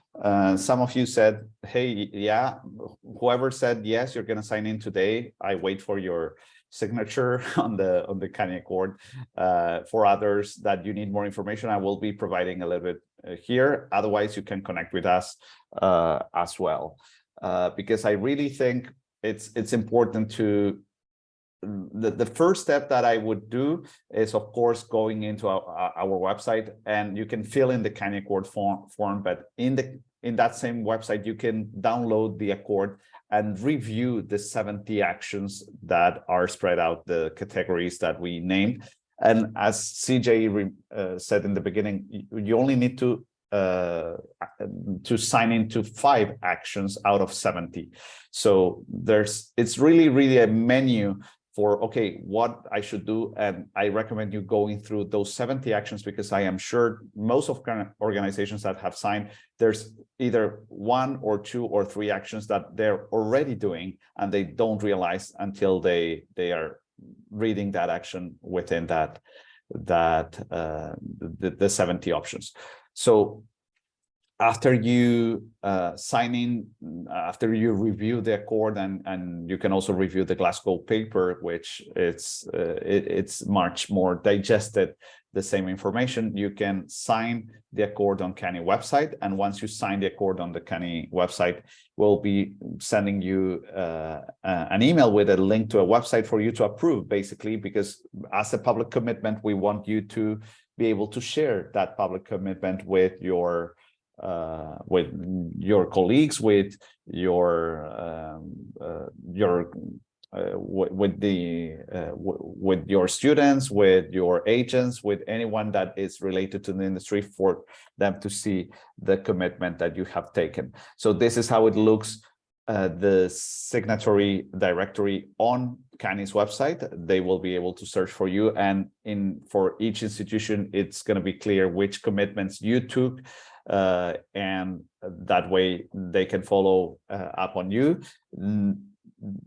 Some of you said, hey, yeah, whoever said, yes, you're going to sign in today. I wait for your signature on the CANIE Accord. For others that you need more information, I will be providing a little bit here. Otherwise, you can connect with us as well, because I really think it's important to the first step that I would do is, of course, going into our website, and you can fill in the CANIE Accord form, but in that same website, you can download the Accord and review the 70 actions that are spread out, the categories that we named. And as CJ said in the beginning, you only need to sign into 5 actions out of 70. So it's really a menu for, okay, what I should do. And I recommend you going through those 70 actions, because I am sure most of current organizations that have signed, there's either 1 or 2 or 3 actions that they're already doing, and they don't realize until they are reading that action within the 70 options. So after you after you review the accord, and you can also review the Glasgow paper, which it's much more digested, the same information, you can sign the accord on CANIE website. And once you sign the accord on the CANIE website, we'll be sending you an email with a link to a website for you to approve, basically, because as a public commitment, we want you to be able to share that public commitment with your colleagues, with with your students, with your agents, with anyone that is related to the industry, for them to see the commitment that you have taken. So this is how it looks, the signatory directory on CANIE's website. They will be able to search for you, and for each institution, it's going to be clear which commitments you took, and that way they can follow up on you.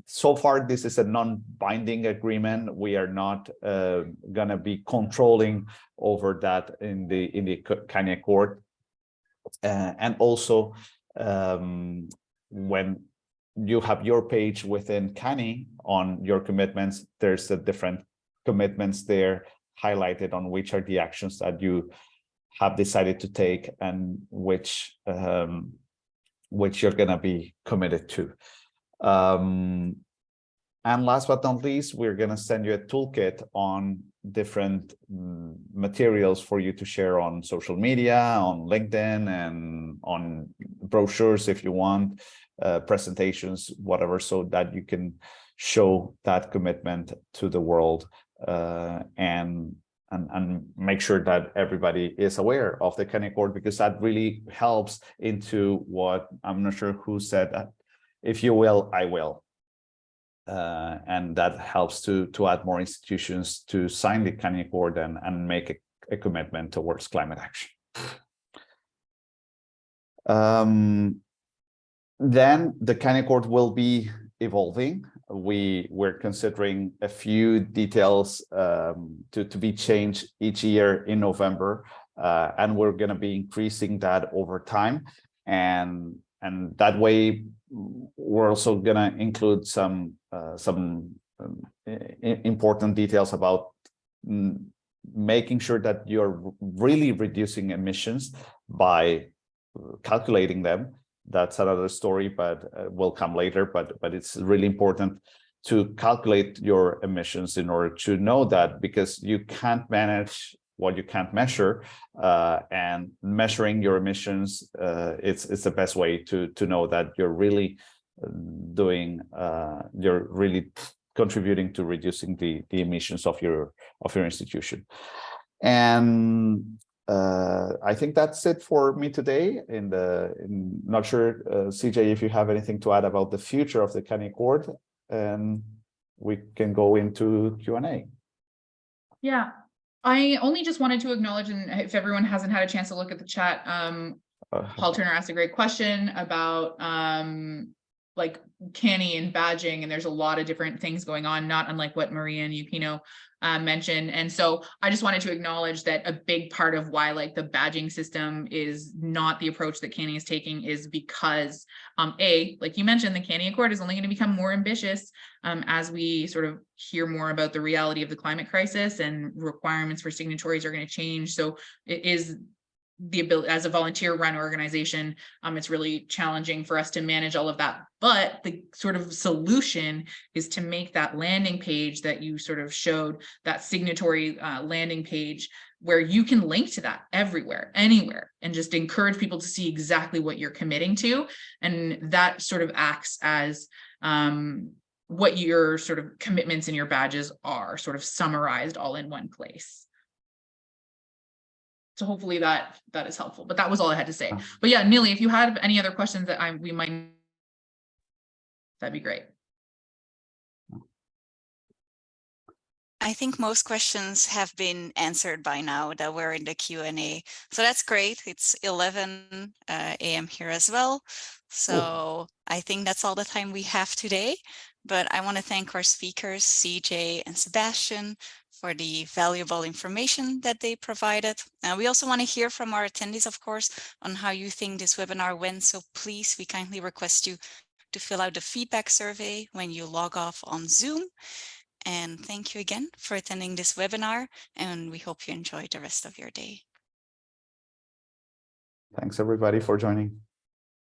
So far, this is a non-binding agreement. We are not going to be controlling over that in the CANIE Accord. And also, when you have your page within CANIE on your commitments, there's a different commitments there highlighted on which are the actions that you have decided to take, and which you're going to be committed to. And last but not least, we're going to send you a toolkit on different materials for you to share on social media, on LinkedIn, and on brochures if you want, presentations, whatever, so that you can show that commitment to the world, and make sure that everybody is aware of the CANIE Accord, because that really helps into what, I'm not sure who said that, if you will, I will. And that helps to add more institutions to sign the CANIE Accord and make a commitment towards climate action. Then the CANIE Accord will be evolving. We're considering a few details to be changed each year in November, and we're going to be increasing that over time. And that way, we're also going to include some important details about making sure that you're really reducing emissions by calculating them. That's another story, but will come later. But it's really important to calculate your emissions in order to know that, because you can't manage what you can't measure, and measuring your emissions, it's the best way to know that you're really you're really contributing to reducing the emissions of your institution. And I think that's it for me today. Not sure, CJ, if you have anything to add about the future of the CANIE Accord, and we can go into Q&A. Yeah, I only just wanted to acknowledge, and if everyone hasn't had a chance to look at the chat, Paul Turner asked a great question about like CANIE and badging, and there's a lot of different things going on, not unlike what Maria and Yukino mentioned. And so I just wanted to acknowledge that a big part of why like the badging system is not the approach that CANIE is taking is because like you mentioned, the CANIE Accord is only going to become more ambitious as we sort of hear more about the reality of the climate crisis, and requirements for signatories are going to change. So it is the ability, as a volunteer run organization, it's really challenging for us to manage all of that. But the sort of solution is to make that landing page that you sort of showed, that signatory landing page, where you can link to that everywhere, anywhere, and just encourage people to see exactly what you're committing to. And that sort of acts as what your sort of commitments and your badges are sort of summarized all in one place. So hopefully that is helpful, but that was all I had to say. But yeah, Nili, if you had any other questions that we might, that'd be great. I think most questions have been answered by now that were in the Q&A. So that's great. It's 11 a.m. here as well. So I think that's all the time we have today. But I want to thank our speakers, CJ and Sebastian, for the valuable information that they provided. We also want to hear from our attendees, of course, on how you think this webinar went. So please, we kindly request you to fill out the feedback survey when you log off on Zoom. And thank you again for attending this webinar, and we hope you enjoy the rest of your day. Thanks everybody for joining.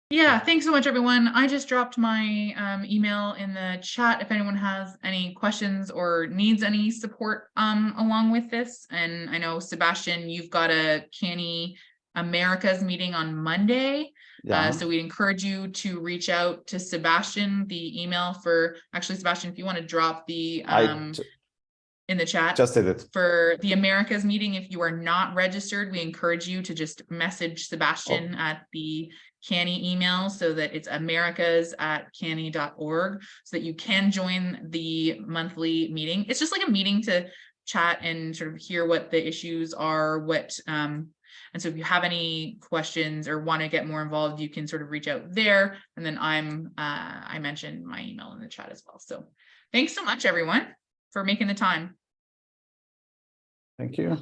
Yeah, thanks so much, everyone. I just dropped my email in the chat if anyone has any questions or needs any support along with this. And I know, Sebastian, you've got a CANIE Americas meeting on Monday. Yeah. So we encourage you to reach out to Sebastian. The email for, actually, Sebastian, if you want to drop the in the chat just did it for the Americas meeting. If you are not registered, we encourage you to just message Sebastian at the CANIE email, so that it's americas@canie.org, so that you can join the monthly meeting. It's just like a meeting to chat and sort of hear what the issues are, and so if you have any questions or want to get more involved, you can sort of reach out there. And then I mentioned my email in the chat as well. So thanks so much, everyone, for making the time. Thank you.